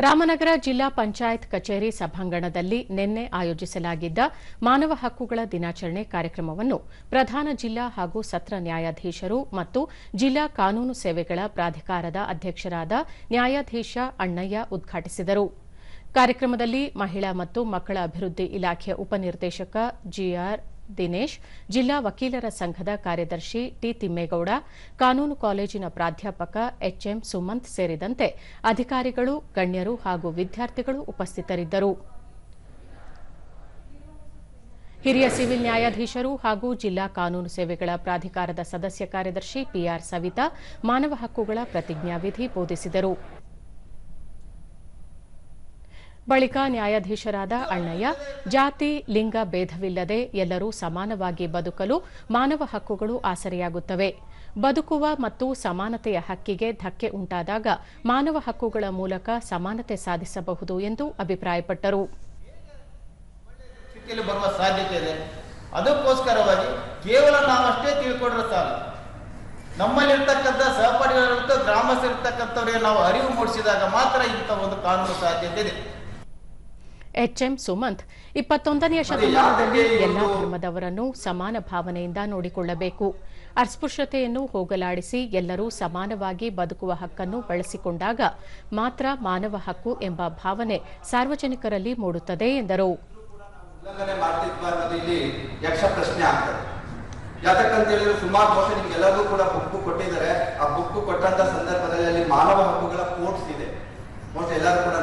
ರಾಮನಗರ ಜಿಲ್ಲಾ ಪಂಚಾಯತ್ ಕಚೇರಿ ಸಭಾಂಗಣದಲ್ಲಿ ನಿನ್ನೆ ಆಯೋಜಿಸಲಾಗಿದ್ದ ಮಾನವ ಹಕ್ಕುಗಳ ದಿನಾಚರಣೆ ಕಾರ್ಯಕ್ರಮವನ್ನು ಪ್ರಧಾನ ಜಿಲ್ಲಾ ಹಾಗೂ ಸತ್ರ ನ್ಯಾಯಾಧೀಶರು ಮತ್ತು ಜಿಲ್ಲಾ ಕಾನೂನು ಸೇವೆಗಳ ಪ್ರಾಧಿಕಾರದ ಅಧ್ಯಕ್ಷರಾದ ನ್ಯಾಯಾಧೀಶ ಅಣ್ಣಯ್ಯ ಉದ್ಘಾಟಿಸಿದರು. ಕಾರ್ಯಕ್ರಮದಲ್ಲಿ ಮಹಿಳಾ ಮತ್ತು ಮಕ್ಕಳ ಅಭಿವೃದ್ಧಿ ಇಲಾಖೆ ಉಪನಿರ್ದೇಶಕ ಜಿಆರ್ ದಿನೇಶ್, ಜಿಲ್ಲಾ ವಕೀಲರ ಸಂಘದ ಕಾರ್ಯದರ್ಶಿ ಟಿ ತಿಮ್ಮೇಗೌಡ, ಕಾನೂನು ಕಾಲೇಜಿನ ಪ್ರಾಧ್ಯಾಪಕ ಎಚ್ಎಂ ಸುಮಂತ್ ಸೇರಿದಂತೆ ಅಧಿಕಾರಿಗಳು, ಗಣ್ಯರು ಹಾಗೂ ವಿದ್ಯಾರ್ಥಿಗಳು ಉಪಸ್ಥಿತರಿದ್ದರು. ಹಿರಿಯ ಸಿವಿಲ್ ನ್ಯಾಯಾಧೀಶರು ಹಾಗೂ ಜಿಲ್ಲಾ ಕಾನೂನು ಸೇವೆಗಳ ಪ್ರಾಧಿಕಾರದ ಸದಸ್ಯ ಕಾರ್ಯದರ್ಶಿ ಪಿಆರ್ ಸವಿತಾ ಮಾನವ ಹಕ್ಕುಗಳ ಪ್ರತಿಜ್ಞಾವಿಧಿ ಬೋಧಿಸಿದರು. ಬಳಿಕ ನ್ಯಾಯಾಧೀಶರಾದ ಅಣ್ಣಯ್ಯ, ಜಾತಿ ಲಿಂಗ ಭೇದವಿಲ್ಲದೆ ಎಲ್ಲರೂ ಸಮಾನವಾಗಿ ಬದುಕಲು ಮಾನವ ಹಕ್ಕುಗಳು ಆಸರೆಯಾಗುತ್ತವೆ. ಬದುಕುವ ಮತ್ತು ಸಮಾನತೆಯ ಹಕ್ಕಿಗೆ ಧಕ್ಕೆ ಉಂಟಾದಾಗ ಮಾನವ ಹಕ್ಕುಗಳ ಮೂಲಕ ಸಮಾನತೆ ಸಾಧಿಸಬಹುದು ಎಂದು ಅಭಿಪ್ರಾಯಪಟ್ಟರು. ಬರುವ ಸಾಧ್ಯತೆ ಇದೆ. ಅದಕ್ಕೋಸ್ಕರವಾಗಿ ಕೇವಲ ನಾವಷ್ಟೇ ತಿಳ್ಕೊಂಡ್ರೆ ಸಾಲ, ನಮ್ಮಲ್ಲಿರ್ತಕ್ಕಂಥ ಸಹಪಾಠಿಗಳಿರ್ತ ಗ್ರಾಮಸ್ಥರಿರ್ತಕ್ಕಂಥವ್ರಿಗೆ ನಾವು ಅರಿವು ಮೂಡಿಸಿದಾಗ ಮಾತ್ರ ಇಂಥ ಒಂದು ಕಾನೂನು ಸಾಧ್ಯತೆ ಇದೆ. ಎಚ್ಎಂ ಸುಮಂತ್, 21ನೇ ಶತಮಾನದಲ್ಲಿ ಎಲ್ಲಾ ಧರ್ಮದವರನ್ನು ಸಮಾನ ಭಾವನೆಯಿಂದ ನೋಡಿಕೊಳ್ಳಬೇಕು. ಅಸ್ಪೃಶ್ಯತೆಯನ್ನು ಹೋಗಲಾಡಿಸಿ ಎಲ್ಲರೂ ಸಮಾನವಾಗಿ ಬದುಕುವ ಹಕ್ಕನ್ನು ಬಳಸಿಕೊಂಡಾಗ ಮಾತ್ರ ಮಾನವ ಹಕ್ಕು ಎಂಬ ಭಾವನೆ ಸಾರ್ವಜನಿಕರಲ್ಲಿ ಮೂಡುತ್ತದೆ ಎಂದರು. ಯಾಕಂತ ಹೇಳಿದ್ರೆ ಸುಮಾರು ವರ್ಷ ನಿಮ್ಗೆಲ್ಲರಿಗೂ ಕೂಡ ಬುಕ್ಕು ಕೊಟ್ಟಿದ್ದಾರೆ. ಆ ಬುಕ್ಕು ಕೊಟ್ಟಂತ ಸಂದರ್ಭದಲ್ಲಿ ಅಲ್ಲಿ ಮಾನವ ಹಕ್ಕುಗಳ ಕೋಟ್ಸ್ ಇದೆ. ಮೋಸ್ಟ್ ಎಲ್ಲರೂ ಕೂಡ